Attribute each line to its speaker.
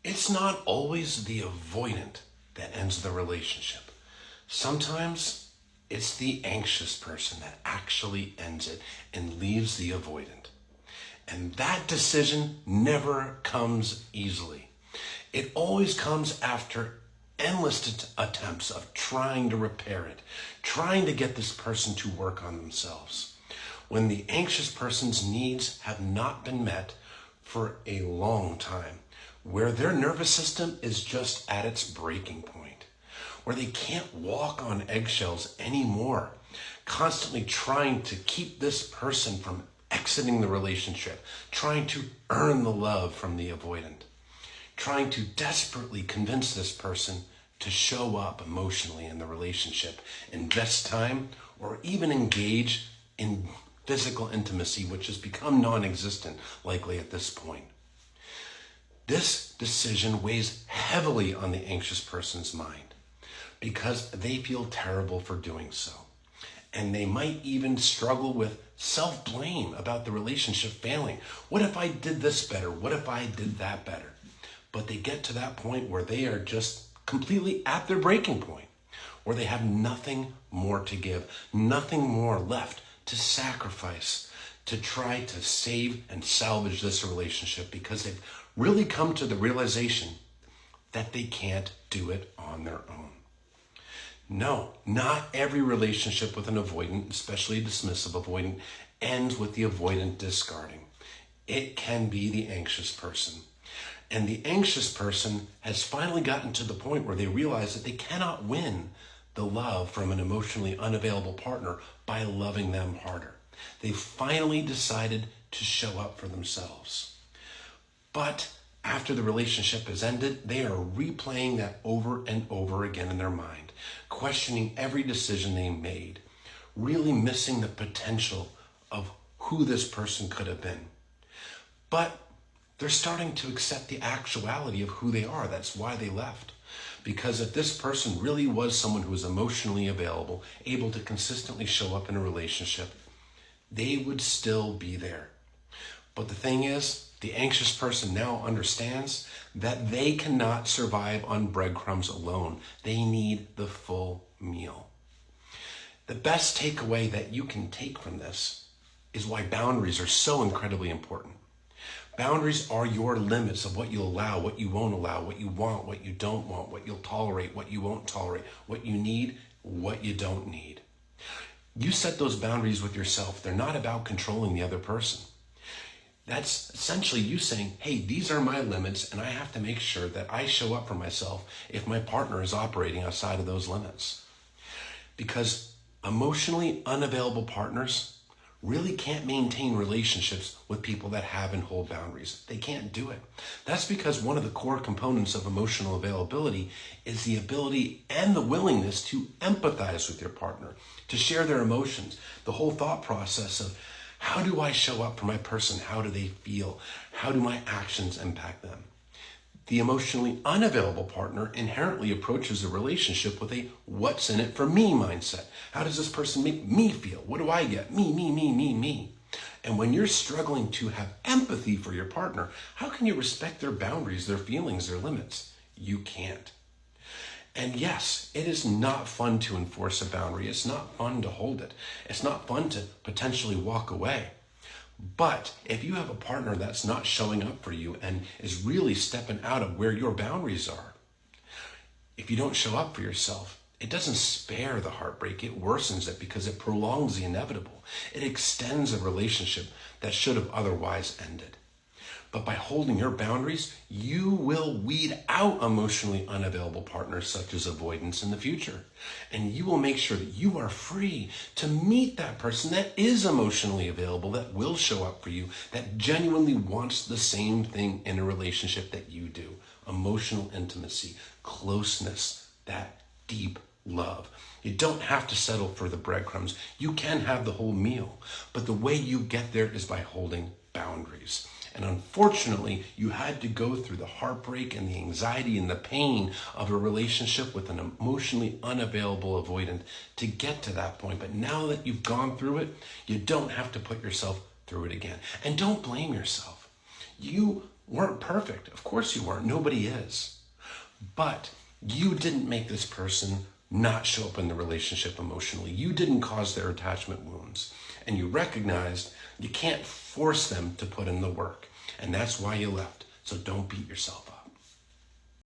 Speaker 1: It's not always the avoidant that ends the relationship. Sometimes it's the anxious person that actually ends it and leaves the avoidant. And that decision never comes easily. It always comes after endless attempts of trying to repair it, trying to get this person to work on themselves. When the anxious person's needs have not been met for a long time, where their nervous system is just at its breaking point, where they can't walk on eggshells anymore, constantly trying to keep this person from exiting the relationship, trying to earn the love from the avoidant, trying to desperately convince this person to show up emotionally in the relationship, invest time, or even engage in physical intimacy, which has become non-existent likely at this point. This decision weighs heavily on the anxious person's mind because they feel terrible for doing so. And they might even struggle with self-blame about the relationship failing. What if I did this better? What if I did that better? But they get to that point where they are just completely at their breaking point, where they have nothing more to give, nothing more left to sacrifice to try to save and salvage this relationship, because they've really come to the realization that they can't do it on their own. No, not every relationship with an avoidant, especially a dismissive avoidant, ends with the avoidant discarding. It can be the anxious person. And the anxious person has finally gotten to the point where they realize that they cannot win the love from an emotionally unavailable partner by loving them harder. They finally decided to show up for themselves. But after the relationship has ended, they are replaying that over and over again in their mind, questioning every decision they made, really missing the potential of who this person could have been. But they're starting to accept the actuality of who they are. That's why they left. Because if this person really was someone who was emotionally available, able to consistently show up in a relationship, they would still be there. But the thing is, the anxious person now understands that they cannot survive on breadcrumbs alone. They need the full meal. The best takeaway that you can take from this is why boundaries are so incredibly important. Boundaries are your limits of what you'll allow, what you won't allow, what you want, what you don't want, what you'll tolerate, what you won't tolerate, what you need, what you don't need. You set those boundaries with yourself. They're not about controlling the other person. That's essentially you saying, hey, these are my limits, and I have to make sure that I show up for myself if my partner is operating outside of those limits. Because emotionally unavailable partners really can't maintain relationships with people that have and hold boundaries. They can't do it. That's because one of the core components of emotional availability is the ability and the willingness to empathize with your partner, to share their emotions, the whole thought process of how do I show up for my person? How do they feel? How do my actions impact them? The emotionally unavailable partner inherently approaches a relationship with a what's in it for me mindset. How does this person make me feel? What do I get? Me. And when you're struggling to have empathy for your partner, how can you respect their boundaries, their feelings, their limits? You can't. And yes, it is not fun to enforce a boundary. It's not fun to hold it. It's not fun to potentially walk away. But if you have a partner that's not showing up for you and is really stepping out of where your boundaries are, if you don't show up for yourself, it doesn't spare the heartbreak. It worsens it because it prolongs the inevitable. It extends a relationship that should have otherwise ended. But by holding your boundaries, you will weed out emotionally unavailable partners such as avoidance in the future. And you will make sure that you are free to meet that person that is emotionally available, that will show up for you, that genuinely wants the same thing in a relationship that you do. Emotional intimacy, closeness, that deep love. You don't have to settle for the breadcrumbs. You can have the whole meal. But the way you get there is by holding boundaries. And unfortunately, you had to go through the heartbreak and the anxiety and the pain of a relationship with an emotionally unavailable avoidant to get to that point. But now that you've gone through it, you don't have to put yourself through it again. And don't blame yourself. You weren't perfect. Of course you weren't. Nobody is. But you didn't make this person not show up in the relationship emotionally. You didn't cause their attachment wounds. And you recognized you can't force them to put in the work. And that's why you left. So don't beat yourself up.